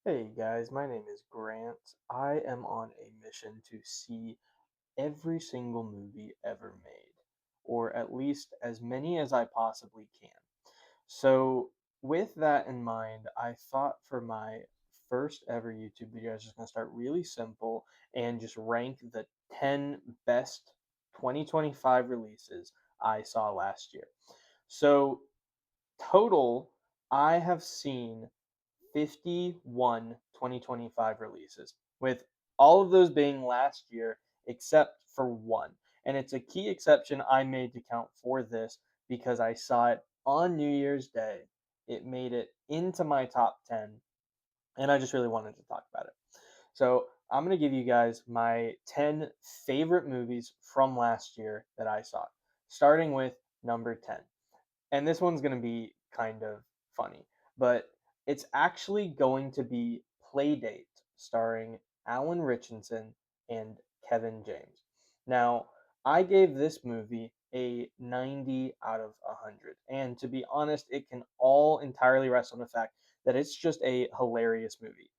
Hey guys, my name is Grant. I am on a mission to see every single movie ever made, or at least as many as I possibly can. So, with that in mind, I thought for my first ever YouTube video, I was just going to start really simple and just rank the 10 best 2025 releases I saw last year. So, total, I have seen 51 2025 releases, with all of those being last year except for one. And it's a key exception I made to count for this because I saw it on New Year's Day. It made it into my top 10, and I just really wanted to talk about it. So, I'm going to give you guys my 10 favorite movies from last year that I saw, starting with number 10. And this one's going to be kind of funny, but it's actually going to be Playdate, starring Alan Richardson and Kevin James. Now, I gave this movie a 90 out of 100. And to be honest, it can all entirely rest on the fact that it's just a hilarious movie.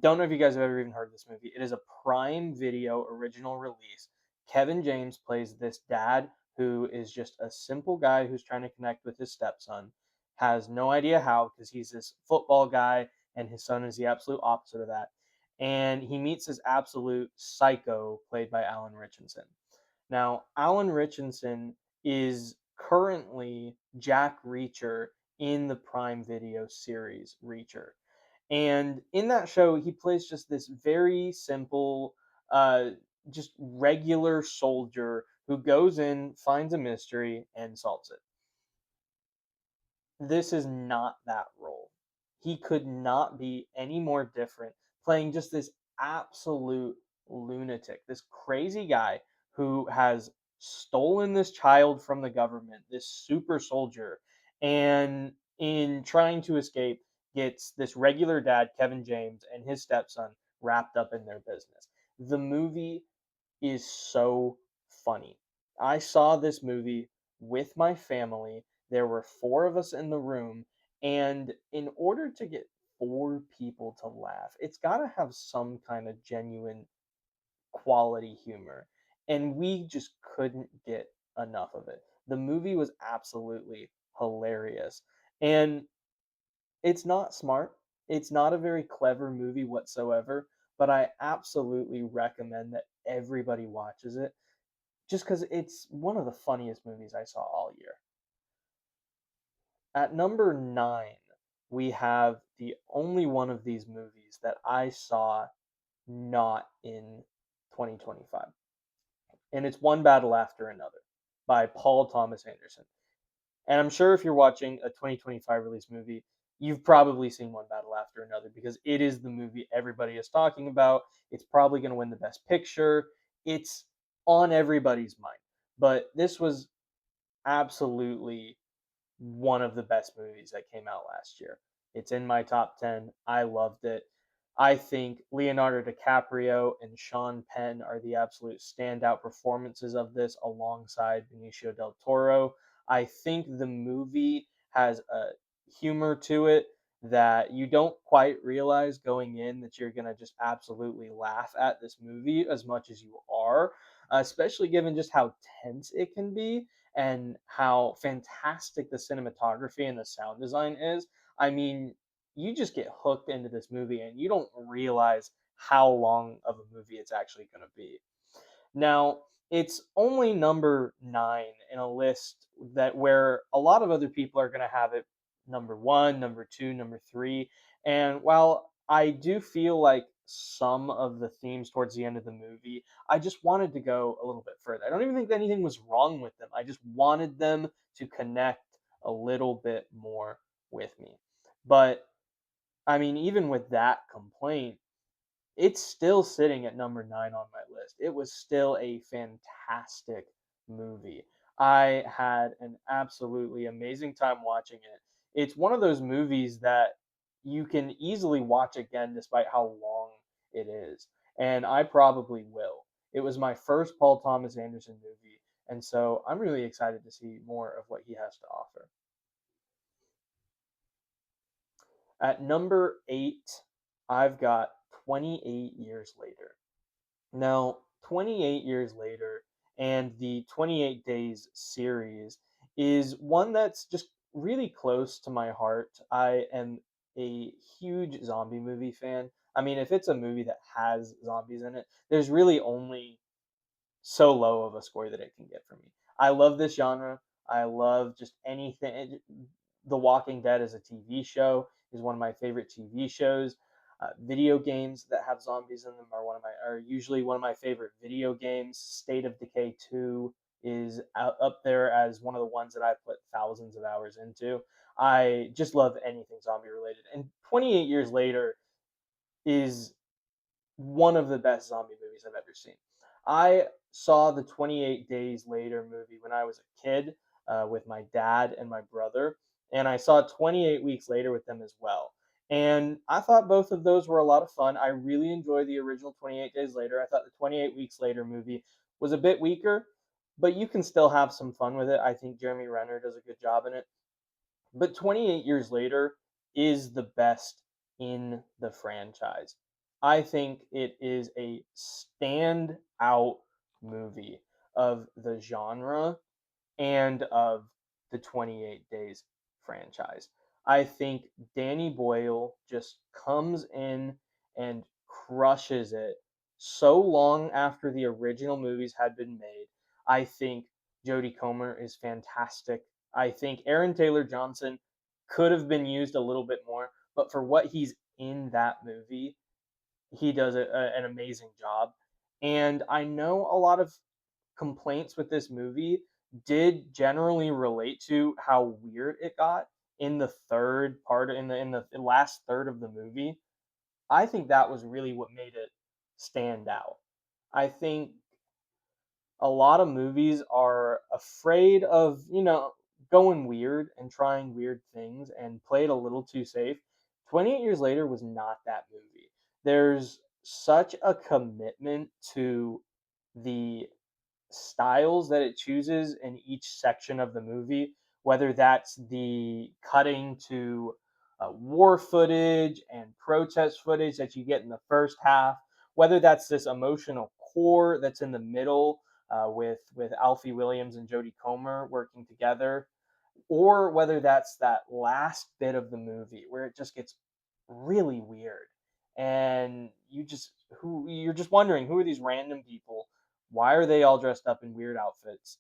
Don't know if you guys have ever even heard of this movie. It is a Prime Video original release. Kevin James plays this dad who is just a simple guy who's trying to connect with his stepson. Has no idea how because he's this football guy and his son is the absolute opposite of that. And he meets this absolute psycho played by Alan Richardson. Now, Alan Richardson is currently Jack Reacher in the Prime Video series Reacher. And in that show, he plays just this very simple, uh, just regular soldier who goes in, finds a mystery, and solves it. This is not that role. He could not be any more different, playing just this absolute lunatic, this crazy guy who has stolen this child from the government, this super soldier, and in trying to escape, gets this regular dad, Kevin James, and his stepson wrapped up in their business. The movie is so funny. I saw this movie with my family. There were four of us in the room, and in order to get four people to laugh, it's got to have some kind of genuine quality humor. And we just couldn't get enough of it. The movie was absolutely hilarious. And it's not smart. It's not a very clever movie whatsoever, but I absolutely recommend that everybody watches it just because it's one of the funniest movies I saw all year. At number 9, we have the only one of these movies that I saw not in 2025, and it's One Battle After Another by Paul Thomas Anderson. And I'm sure if you're watching a 2025 release movie, you've probably seen One Battle After Another because it is the movie everybody is talking about. It's probably going to win the best picture. It's on everybody's mind. But this was absolutely one of the best movies that came out last year. It's in my top 10. I loved it. I think Leonardo DiCaprio and Sean Penn are the absolute standout performances of this alongside Benicio del Toro. I think the movie has a humor to it that you don't quite realize going in that you're going to just absolutely laugh at this movie as much as you are, especially given just how tense it can be and how fantastic the cinematography and the sound design is. I mean, you just get hooked into this movie and you don't realize how long of a movie it's actually going to be. Now, it's only number 9 in a list that where a lot of other people are going to have it number 1, number 2, number 3. And while I do feel like some of the themes towards the end of the movie, I just wanted to go a little bit further. I don't even think anything was wrong with them. I just wanted them to connect a little bit more with me. But I mean, even with that complaint, it's still sitting at number 9 on my list. It was still a fantastic movie. I had an absolutely amazing time watching it. It's one of those movies that you can easily watch again despite how long it is, and I probably will. It was my first Paul Thomas Anderson movie, and so I'm really excited to see more of what he has to offer. At number 8, I've got 28 years later. Now, 28 years later, and the 28 Days series is one that's just really close to my heart. I am a huge zombie movie fan. I mean, if it's a movie that has zombies in it, there's really only so low of a score that it can get for me. I love this genre. I love just anything. The Walking Dead as a TV show is one of my favorite TV shows. Video games that have zombies in them are usually one of my favorite video games. State of Decay 2 is up there as one of the ones that I've put thousands of hours into. I just love anything zombie related. And 28 years later is one of the best zombie movies I've ever seen. I saw the 28 Days Later movie when I was a kid with my dad and my brother, and I saw 28 Weeks Later with them as well. And I thought both of those were a lot of fun. I really enjoyed the original 28 Days Later. I thought the 28 Weeks Later movie was a bit weaker, but you can still have some fun with it. I think Jeremy Renner does a good job in it. But 28 Years Later is the best in the franchise. I think it is a standout movie of the genre and of the 28 Days franchise. I think Danny Boyle just comes in and crushes it so long after the original movies had been made. I think Jodie Comer is fantastic. I think Aaron Taylor Johnson could have been used a little bit more, but for what he's in that movie, he does an amazing job. And I know a lot of complaints with this movie did generally relate to how weird it got in the third part in the last third of the movie. I think that was really what made it stand out. I think a lot of movies are afraid of, going weird and trying weird things and play it a little too safe. 28 Years Later was not that movie. There's such a commitment to the styles that it chooses in each section of the movie, whether that's the cutting to war footage and protest footage that you get in the first half, whether that's this emotional core that's in the middle with Alfie Williams and Jodie Comer working together, or whether that's that last bit of the movie where it just gets really weird and you're just wondering who are these random people, why are they all dressed up in weird outfits,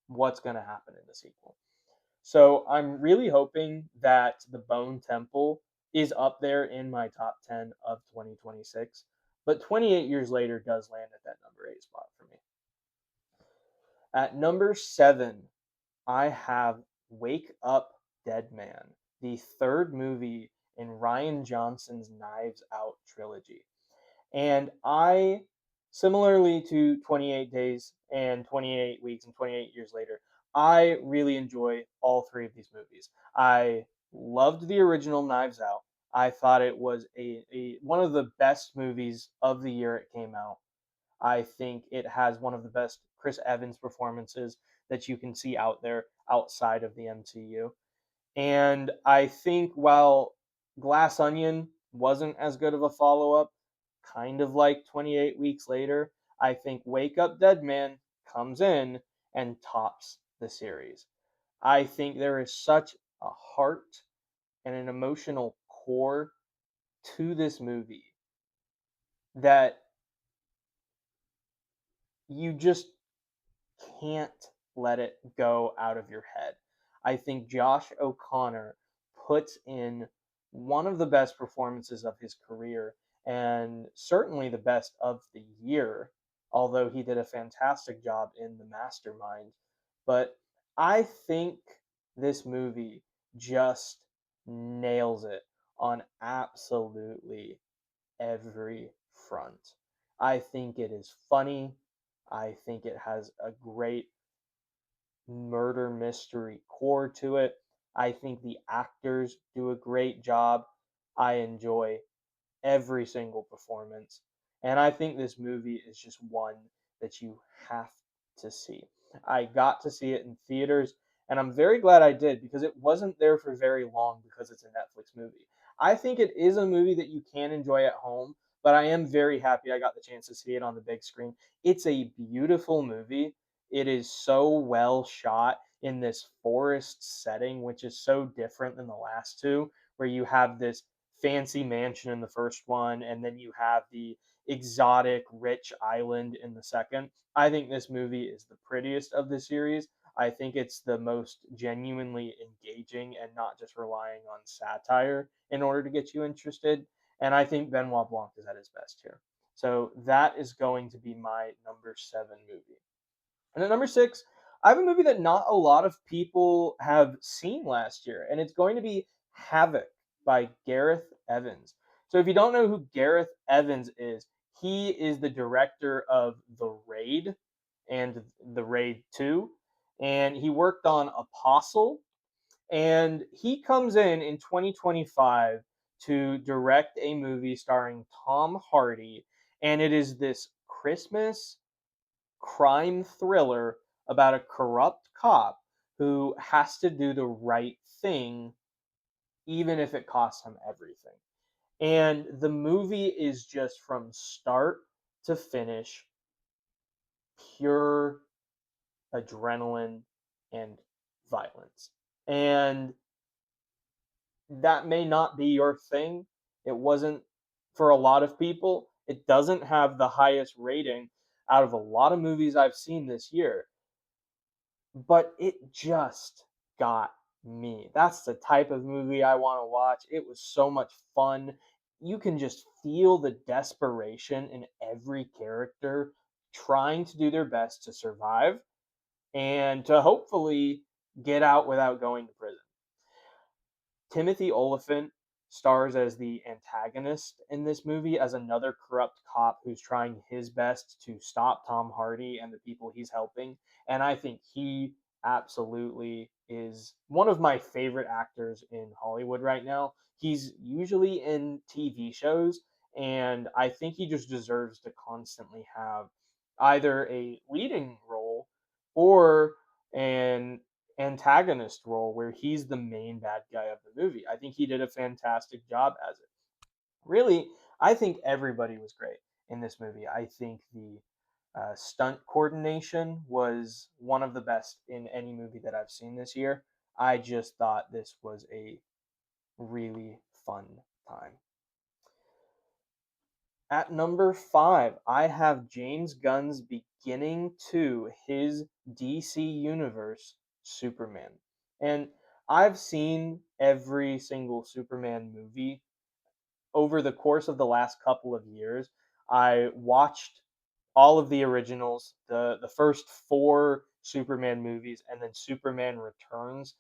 what's going to happen in the sequel. So I'm really hoping that The Bone Temple is up there in my top 10 of 2026, but 28 Years Later does land at that number 8 spot for me. At number 7, I have Wake Up Dead Man, the third movie in Rian Johnson's Knives Out trilogy. And I, similarly to 28 Days and 28 Weeks and 28 Years Later, I really enjoy all three of these movies. I loved the original Knives Out. I thought it was one of the best movies of the year it came out. I think it has one of the best Chris Evans performances that you can see out there outside of the MCU. And I think while Glass Onion wasn't as good of a follow up, kind of like 28 Weeks Later, I think Wake Up Dead Man comes in and tops the series. I think there is such a heart and an emotional core to this movie that you just can't let it go out of your head. I think Josh O'Connor puts in one of the best performances of his career and certainly the best of the year, although he did a fantastic job in The Mastermind. But I think this movie just nails it on absolutely every front. I think it is funny. I think it has a great murder mystery core to it. I think the actors do a great job. I enjoy every single performance. And I think this movie is just one that you have to see. I got to see it in theaters, and I'm very glad I did because it wasn't there for very long because it's a Netflix movie. I think it is a movie that you can enjoy at home, but I am very happy I got the chance to see it on the big screen. It's a beautiful movie. It is so well shot in this forest setting, which is so different than the last two, where you have this fancy mansion in the first one, and then you have the exotic, rich island in the second. I think this movie is the prettiest of the series. I think it's the most genuinely engaging and not just relying on satire in order to get you interested. And I think Benoit Blanc is at his best here. So that is going to be my number 7 movie. And at number 6, I have a movie that not a lot of people have seen last year, and it's going to be Havoc by Gareth Evans. So if you don't know who Gareth Evans is, he is the director of The Raid and The Raid 2, and he worked on Apostle, and he comes in 2025 to direct a movie starring Tom Hardy, and it is this Christmas crime thriller about a corrupt cop who has to do the right thing even if it costs him everything. And the movie is just from start to finish pure adrenaline and violence. And that may not be your thing. It wasn't for a lot of people. It doesn't have the highest rating out of a lot of movies I've seen this year, but it just got me. That's the type of movie I want to watch. It was so much fun. You can just feel the desperation in every character trying to do their best to survive and to hopefully get out without going to prison. Timothy Olyphant stars as the antagonist in this movie as another corrupt cop who's trying his best to stop Tom Hardy and the people he's helping. And I think he absolutely is one of my favorite actors in Hollywood right now. He's usually in TV shows, and I think he just deserves to constantly have either a leading role or an antagonist role where he's the main bad guy of the movie. I think he did a fantastic job as it. Really, I think everybody was great in this movie. I think the stunt coordination was one of the best in any movie that I've seen this year. I just thought this was a really fun time. At number 5, I have James Gunn's beginning to his DC Universe Superman. And I've seen every single Superman movie over the course of the last couple of years. I watched all of the originals, the first 4 Superman movies, and then Superman Returns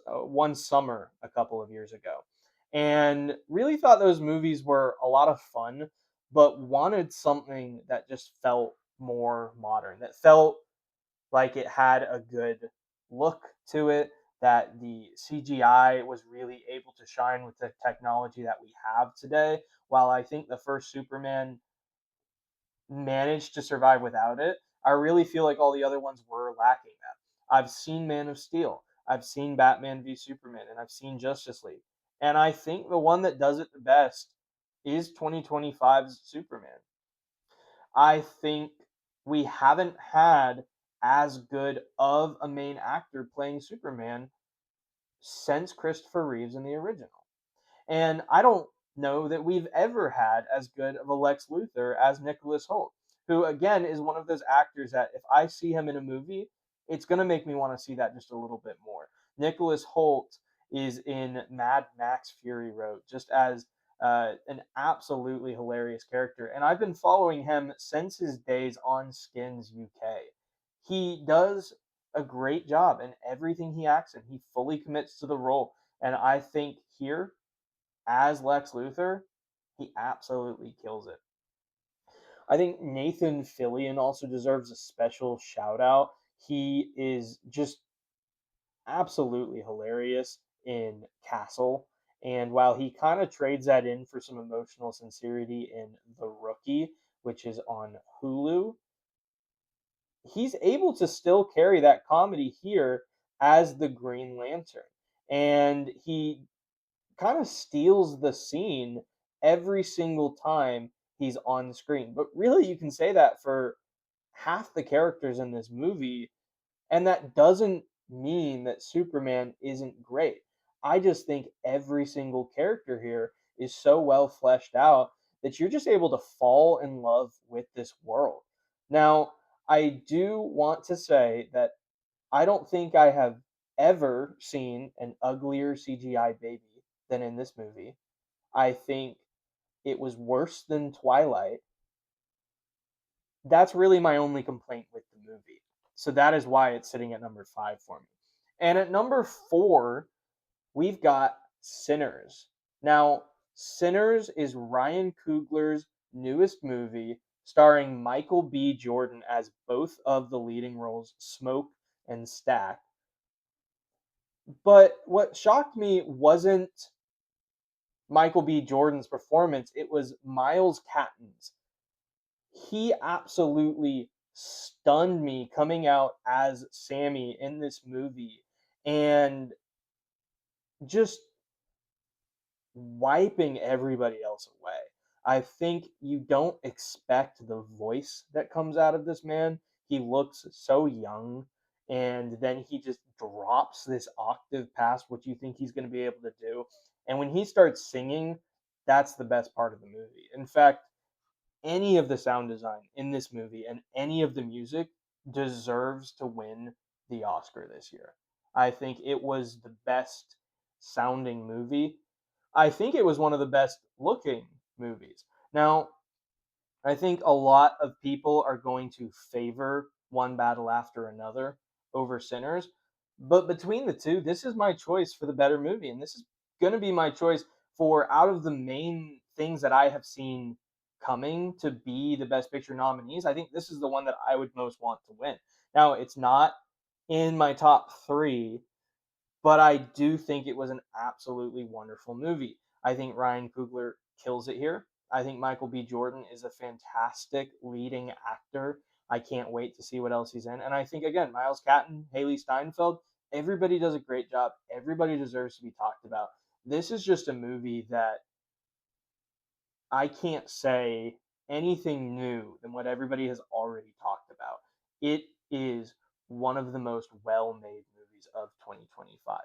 one summer a couple of years ago, and really thought those movies were a lot of fun, but wanted something that just felt more modern, that felt like it had a good look to it, that the CGI was really able to shine with the technology that we have today. While I think the first Superman managed to survive without it, I really feel like all the other ones were lacking that. I've seen Man of Steel, I've seen Batman v Superman, and I've seen Justice League. And I think the one that does it the best is 2025's Superman. I think we haven't had as good of a main actor playing Superman since Christopher Reeves in the original. And I don't know that we've ever had as good of a Lex Luthor as Nicholas Hoult, who again is one of those actors that if I see him in a movie, it's going to make me want to see that just a little bit more. Nicholas Hoult is in Mad Max Fury Road just as an absolutely hilarious character, and I've been following him since his days on Skins UK. He does a great job in everything he acts in. He fully commits to the role, and I think here as Lex Luthor, he absolutely kills it. I think Nathan Fillion also deserves a special shout out. He is just absolutely hilarious in Castle. And while he kind of trades that in for some emotional sincerity in The Rookie, which is on Hulu, he's able to still carry that comedy here as the Green Lantern. And he kind of steals the scene every single time he's on screen. But really, you can say that for half the characters in this movie, and that doesn't mean that Superman isn't great. I just think every single character here is so well fleshed out that you're just able to fall in love with this world. Now, I do want to say that I don't think I have ever seen an uglier CGI baby than in this movie. I think it was worse than Twilight. That's really my only complaint with the movie. So that is why it's sitting at number 5 for me. And at number 4, we've got Sinners. Now, Sinners is Ryan Coogler's newest movie starring Michael B. Jordan as both of the leading roles, Smoke and Stack. But what shocked me wasn't Michael B. Jordan's performance, it was Miles Catton's. He absolutely stunned me coming out as Sammy in this movie and just wiping everybody else away. I think you don't expect the voice that comes out of this man. He looks so young, and then he just drops this octave past what you think he's going to be able to do. And when he starts singing, that's the best part of the movie. In fact, any of the sound design in this movie and any of the music deserves to win the Oscar this year. I think it was the best sounding movie. I think it was one of the best looking movies. Now, I think a lot of people are going to favor One Battle After Another over Sinners, but between the two, this is my choice for the better movie, and this is going to be my choice for out of the main things that I have seen coming to be the Best Picture nominees. I think this is the one that I would most want to win. Now, it's not in my top three, but I do think it was an absolutely wonderful movie. I think Ryan Coogler kills it here. I think Michael B. Jordan is a fantastic leading actor. I can't wait to see what else he's in. And I think, again, Miles Catton, Haley Steinfeld, everybody does a great job. Everybody deserves to be talked about. This is just a movie that I can't say anything new than what everybody has already talked about. It is one of the most well made movies of 2025.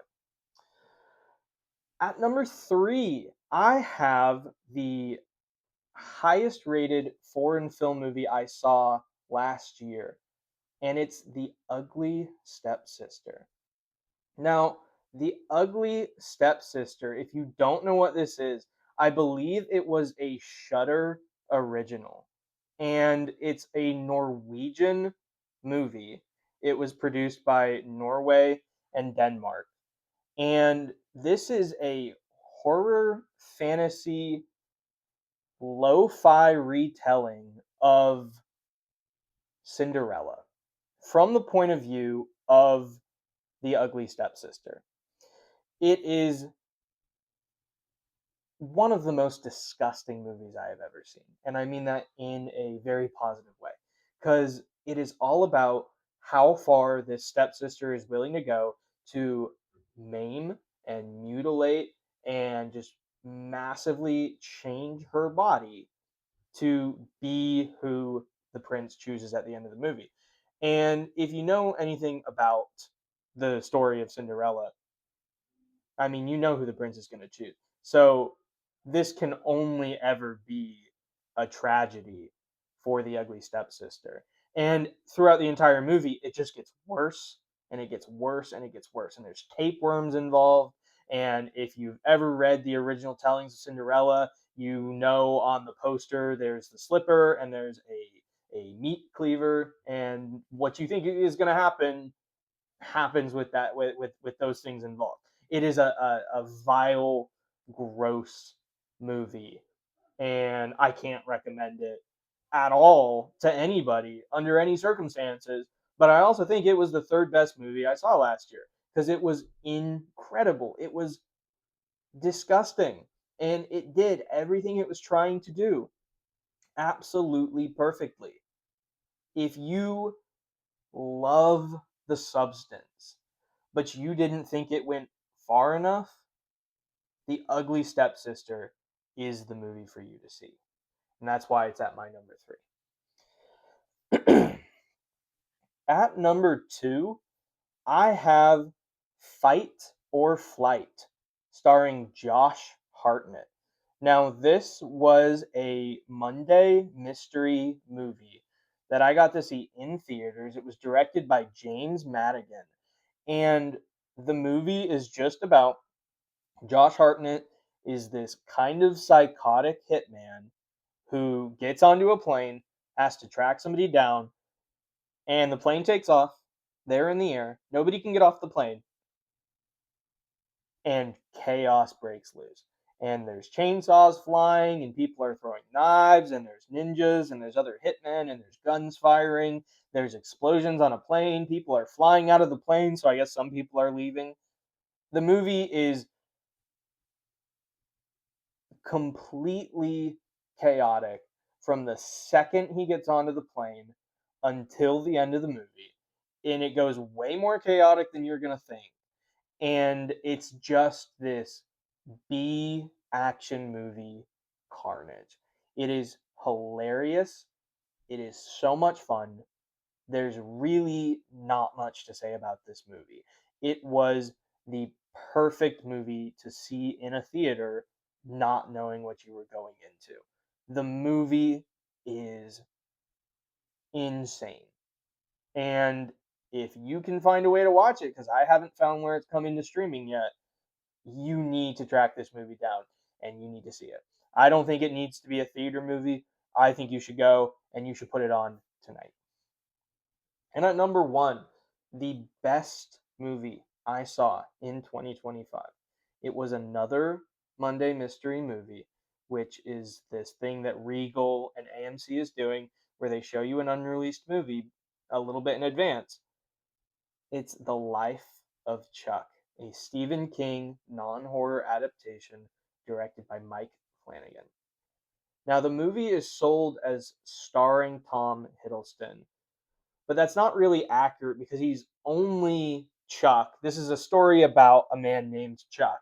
At number 3, I have the highest rated foreign film movie I saw last year, and it's The Ugly Stepsister. Now, The Ugly Stepsister, if you don't know what this is, I believe it was a Shudder original, and it's a Norwegian movie. It was produced by Norway and Denmark. And this is a horror fantasy lo-fi retelling of Cinderella from the point of view of the ugly stepsister. It is one of the most disgusting movies I have ever seen. And I mean that in a very positive way. Because it is all about how far this stepsister is willing to go to maim and mutilate and just massively change her body to be who the prince chooses at the end of the movie. And if you know anything about the story of Cinderella, I mean, you know who the prince is going to choose. So this can only ever be a tragedy for the ugly stepsister. And throughout the entire movie, it just gets worse and it gets worse and it gets worse. And there's tapeworms involved. And if you've ever read the original tellings of Cinderella, you know on the poster there's the slipper and there's a meat cleaver. And what you think is going to happens with that with those things involved. It is a vile, gross movie, and I can't recommend it at all to anybody under any circumstances. But I also think it was the third best movie I saw last year because it was incredible. It was disgusting, and it did everything it was trying to do absolutely perfectly. If you love the substance but you didn't think it went far enough, The Ugly Stepsister is the movie for you to see. And that's why it's at my number 3. At number 2, I have Fight or Flight, starring Josh Hartnett. Now, this was a Monday mystery movie that I got to see in theaters. It was directed by James Madigan. And the movie is just about Josh Hartnett is this kind of psychotic hitman who gets onto a plane, has to track somebody down, and the plane takes off. They're in the air. Nobody can get off the plane, and chaos breaks loose. And there's chainsaws flying, and people are throwing knives, and there's ninjas, and there's other hitmen, and there's guns firing. There's explosions on a plane. People are flying out of the plane, so I guess some people are leaving. The movie is completely chaotic from the second he gets onto the plane until the end of the movie. And it goes way more chaotic than you're going to think. And it's just this B action movie carnage. It is hilarious. It is so much fun. There's really not much to say about this movie. It was the perfect movie to see in a theater, not knowing what you were going into. The movie is insane. And if you can find a way to watch it, because I haven't found where it's coming to streaming yet, you need to track this movie down and you need to see it. I don't think it needs to be a theater movie. I think you should go and you should put it on tonight. And at number 1, the best movie I saw in 2025. It was another Monday mystery movie, which is this thing that Regal and AMC is doing where they show you an unreleased movie a little bit in advance. It's The Life of Chuck, a Stephen King non-horror adaptation directed by Mike Flanagan. Now, the movie is sold as starring Tom Hiddleston, but that's not really accurate because he's only Chuck. This is a story about a man named Chuck,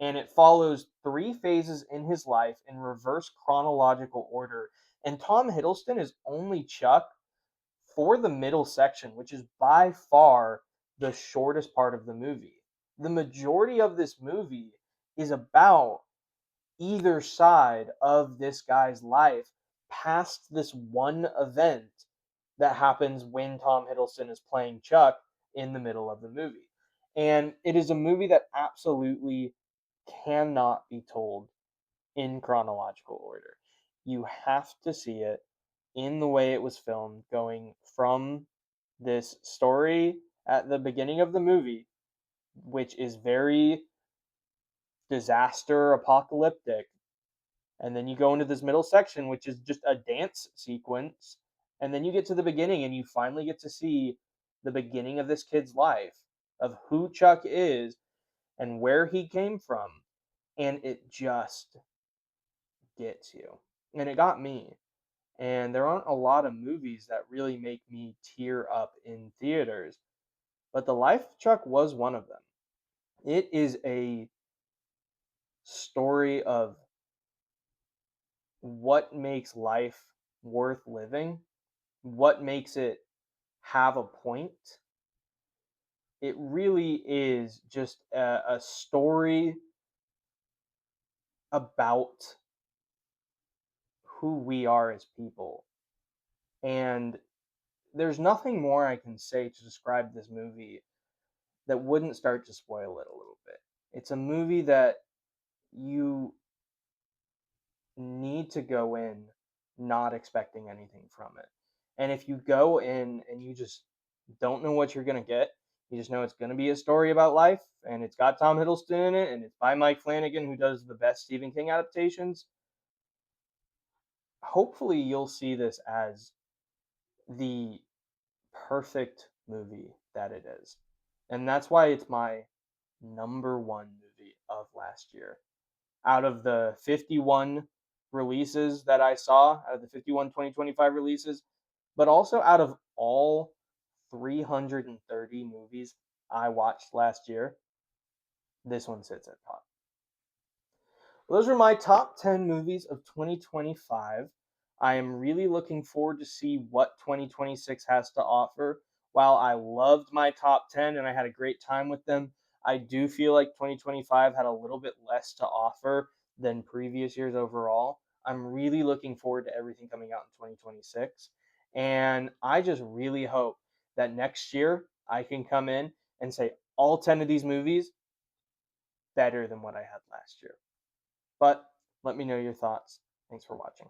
and it follows 3 phases in his life in reverse chronological order. And Tom Hiddleston is only Chuck for the middle section, which is by far the shortest part of the movie. The majority of this movie is about either side of this guy's life past this one event that happens when Tom Hiddleston is playing Chuck in the middle of the movie. And it is a movie that absolutely cannot be told in chronological order. You have to see it in the way it was filmed, going from this story at the beginning of the movie, which is very disaster apocalyptic. And then you go into this middle section, which is just a dance sequence. And then you get to the beginning and you finally get to see the beginning of this kid's life, of who Chuck is and where he came from. And it just gets you. And it got me. And there aren't a lot of movies that really make me tear up in theaters. But The Life of Chuck was one of them. It is a story of what makes life worth living, what makes it have a point. It really is just a story about who we are as people. And there's nothing more I can say to describe this movie that wouldn't start to spoil it a little bit. It's a movie that you need to go in not expecting anything from it. And if you go in and you just don't know what you're going to get, you just know it's going to be a story about life and it's got Tom Hiddleston in it and it's by Mike Flanagan, who does the best Stephen King adaptations. Hopefully, you'll see this as the perfect movie that it is. And that's why it's my number 1 movie of last year. Out of the 51 releases that I saw, out of the 51 2025 releases, but also out of all 330 movies I watched last year, this one sits at top. Those are my top 10 movies of 2025. I am really looking forward to see what 2026 has to offer. While I loved my top 10 and I had a great time with them, I do feel like 2025 had a little bit less to offer than previous years overall. I'm really looking forward to everything coming out in 2026. And I just really hope that next year I can come in and say all 10 of these movies better than what I had last year. But let me know your thoughts. Thanks for watching.